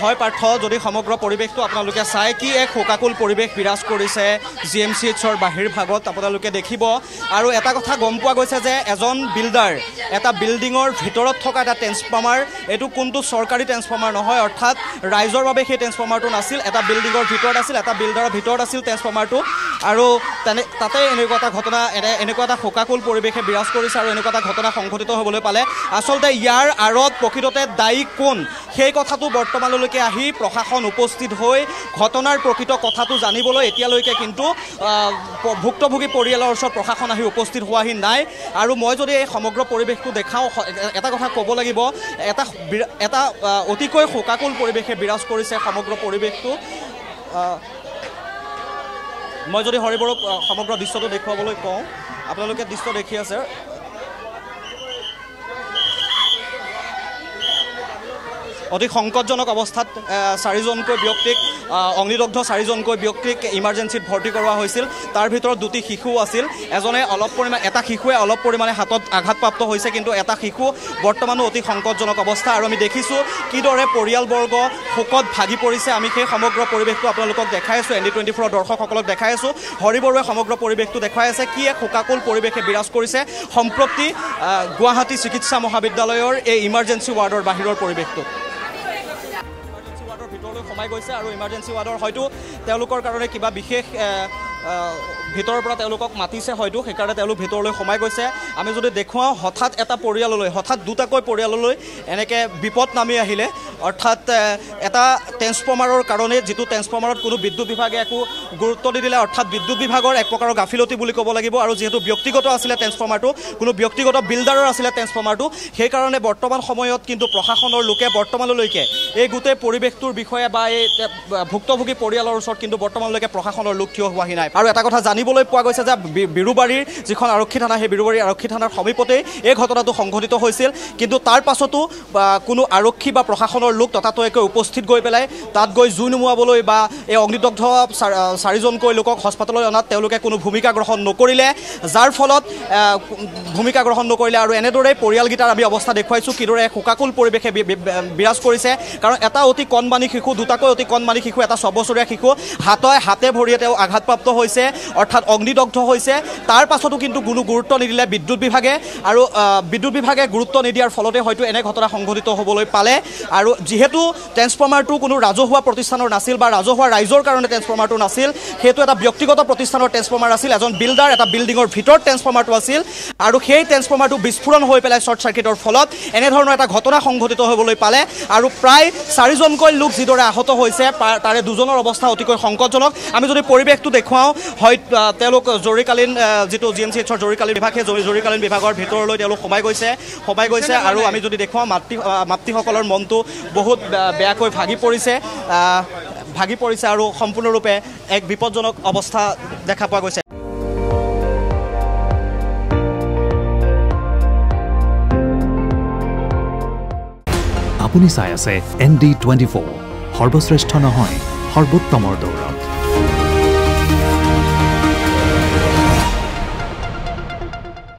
হয় পাৰ্থ যদি সমগ্ৰ পৰিৱেশটো আপোনালোকে চাই কি এক শোকাকুল পৰিৱেশ বিৰাজ কৰিছে GMCHৰ বাহিৰ ভাগত আপোনালোকে দেখিব আৰু এটা কথা গম পোৱা গৈছে যে এজন বিল্ডাৰ এটা বিল্ডিঙৰ ভিতৰত থকা এটা ট্ৰেন্সফৰ্মাৰ এইটো কোনটো চৰকাৰী ট্ৰেন্সফৰ্মাৰ নহয় অৰ্থাৎ ৰাইজৰ বাবে সেই ট্ৰেন্সফৰ্মাৰটো নাছিল এটা বিল্ডিঙৰ ভিতৰত আছিল এটা বিল্ডাৰৰ ভিতৰত আছিল ট্ৰেন্সফৰ্মাৰটো আৰু তাতে এনেকুৱা এটা ঘটনা এনেকুৱা এটা শোকাকুল পৰিৱেশে বিৰাজ কৰিছে আৰু এনেকুৱা এটা ঘটনা সংঘটিত হ'বলৈ পালে আচলতে ইয়াৰ আঁৰত প্ৰকৃততে দায়ী কোন সেই কথাটো বৰ্তমানলৈকে আহি প্ৰশাসন উপস্থিত হৈ ঘটনাৰ প্ৰকৃত কথাটো জানিবলৈ এতিয়ালৈকে কিন্তু ভুক্তভোগী পৰিয়ালৰ ওচৰত প্ৰশাসন আহি উপস্থিত হোৱাহি নাই আৰু মই যদি এই সমগ্ৰ পৰিৱেশটো দেখাওঁ এটা কথা ক'ব লাগিব এটা অতিকৈ শোকাকুল পৰিৱেশে বিৰাজ কৰিছে সমগ্ৰ পৰিৱেশটো মই যদি হৰিবৰক সমগ্ৰ দৃশ্যটো দেখুৱাবলৈ কওঁ আপোনালোকে দৃশ্য দেখি আছে অতি সংকটজনক অৱস্থাত 4জনকৈ ব্যক্তিক অগ্নিদগ্ধ 4জনকৈ ব্যক্তিক ইমাৰ্জেঞ্চিত ভৰ্তি কৰোৱা হৈছিল তাৰ ভিতৰত দুটি শিশু আছিল এজনে এটা শিশুৱে অলপ পৰিমাণে হাতত আঘাতপ্ৰাপ্ত হৈছে কিন্তু এটা শিশু বৰ্তমানো অতি সংকটজনক অৱস্থা আৰু আমি দেখিছোঁ কিদৰে পৰিয়ালবৰ্গ শোকত ভাগি পৰিছে আমি সেই সমগ্ৰ পৰিৱেশটো আপোনালোকক দেখাই আছোঁ ND24 দৰ্শকসকলক দেখাই আছোঁ হৰিবৰুৱে সমগ্ৰ পৰিৱেশটো দেখুৱাই আছে কি এক শোকাকুল পৰিৱেশে বিৰাজ কৰিছে সম্প্ৰতি গুৱাহাটী চিকিৎসা মহাবিদ্যালয়ৰ এই ইমাৰ্জেঞ্চি ৱাৰ্ডৰ বাহিৰৰ পৰিৱেশটো ভিতৰলৈ সোমাই গৈছে আৰু ইমাৰ্জেঞ্চি ৱাৰ্ডৰ হয়তো তেওঁলোকৰ কাৰণে কিবা বিশেষ ভিতৰৰ পৰা তেওঁলোকক মাতিছে হয়তো সেইকাৰণে তেওঁলোক ভিতৰলৈ সোমাই গৈছে আমি যদি দেখুৱাওঁ হঠাৎ এটা পৰিয়াললৈ হঠাৎ দুটাকৈ পৰিয়াললৈ এনেকৈ বিপদ নামি আহিলে অৰ্থাৎ এটা ট্ৰেন্সফৰ্মাৰৰ কাৰণে যিটো ট্ৰেন্সফৰ্মাৰত কোনো বিদ্যুৎ বিভাগে একো গুৰুত্ব নিদিলে অৰ্থাৎ বিদ্যুৎ বিভাগৰ এক প্ৰকাৰৰ গাফিলতি বুলি ক'ব লাগিব আৰু যিহেতু ব্যক্তিগত আছিলে ট্ৰেন্সফৰ্মাৰটো কোনো ব্যক্তিগত বিল্ডাৰৰ আছিলে ট্ৰেন্সফৰ্মাৰটো সেইকাৰণে বৰ্তমান সময়ত কিন্তু প্ৰশাসনৰ লোকে বৰ্তমানলৈকে এই গোটেই পৰিৱেশটোৰ বিষয়ে বা এই ভুক্তভোগী পৰিয়ালৰ ওচৰত কিন্তু বৰ্তমানলৈকে প্ৰশাসনৰ লোক থিয় হোৱাহি নাই আৰু এটা কথা জানিবলৈ পোৱা গৈছে যে বিৰুবাৰীৰ যিখন আৰক্ষী থানা সেই বিৰুবাৰী আৰক্ষী থানাৰ সমীপতেই এই ঘটনাটো সংঘটিত হৈছিল কিন্তু তাৰ পাছতো কোনো আৰক্ষী বা প্ৰশাসনৰ লোক ততাতৈয়াকৈ উপস্থিত গৈ পেলাই তাত গৈ জুই নুমুৱাবলৈ বা এই অগ্নিদগ্ধ 4জনকৈ লোকক হস্পিটেললৈ অনাত তেওঁলোকে কোনো ভূমিকা গ্ৰহণ নকৰিলে যাৰ ফলত ভূমিকা গ্ৰহণ নকৰিলে আৰু এনেদৰেই পৰিয়ালকেইটাৰ আমি অৱস্থা দেখুৱাইছোঁ কিদৰে এক শোকাকুল পৰিৱেশে বিৰাজ কৰিছে কাৰণ এটা অতি কণমানি শিশু দুটাকৈ অতি কণমানি শিশু এটা 6 বছৰীয়া শিশু হাতে ভৰিয়ে তেওঁ আঘাতপ্ৰাপ্ত হৈছে অৰ্থাৎ অগ্নিদগ্ধ হৈছে তাৰ পাছতো কিন্তু কোনো গুৰুত্ব নিদিলে বিদ্যুৎ বিভাগে আৰু বিদ্যুৎ বিভাগে গুৰুত্ব নিদিয়াৰ ফলতে হয়তো এনে ঘটনা সংঘটিত হ'বলৈ পালে আৰু যিহেতু ট্ৰেন্সফৰ্মাৰটো কোনো ৰাজহুৱা প্ৰতিষ্ঠানৰ নাছিল বা ৰাজহুৱা ৰাইজৰ কাৰণে ট্ৰেন্সফৰ্মাৰটো নাছিল সেইটো এটা ব্যক্তিগত প্ৰতিষ্ঠানৰ ট্ৰেন্সফৰ্মাৰ আছিল এজন বিল্ডাৰ এটা বিল্ডিঙৰ ভিতৰত ট্ৰেন্সফৰ্মাৰটো আছিল আৰু সেই ট্ৰেন্সফৰ্মাৰটো বিস্ফোৰণ হৈ পেলাই শ্বৰ্ট চাৰ্কিটৰ ফলত এনেধৰণৰ এটা ঘটনা সংঘটিত হ'বলৈ পালে আৰু প্ৰায় 4জনকৈ লোক যিদৰে আহত হৈছে তাৰে 2জনৰ অৱস্থা অতিকৈ সংকটজনক আমি যদি পৰিৱেশটো দেখুৱাওঁ হয় তেওঁলোক জৰুৰীকালীন যিটো GMCHৰ জৰুৰীকালীন বিভাগ সেই জৰুৰীকালীন বিভাগৰ ভিতৰলৈ তেওঁলোক সোমাই গৈছে আৰু আমি যদি দেখুৱাওঁ মাতৃসকলৰ মনটো বহুত বেয়াকৈ ভাগি পৰিছে আৰু সম্পূৰ্ণৰূপে এক বিপদজনক অৱস্থা দেখা পোৱা গৈছে আপুনি চাই আছে ND24 সৰ্বশ্ৰেষ্ঠ নহয় সৰ্বোত্তমৰ দৌৰ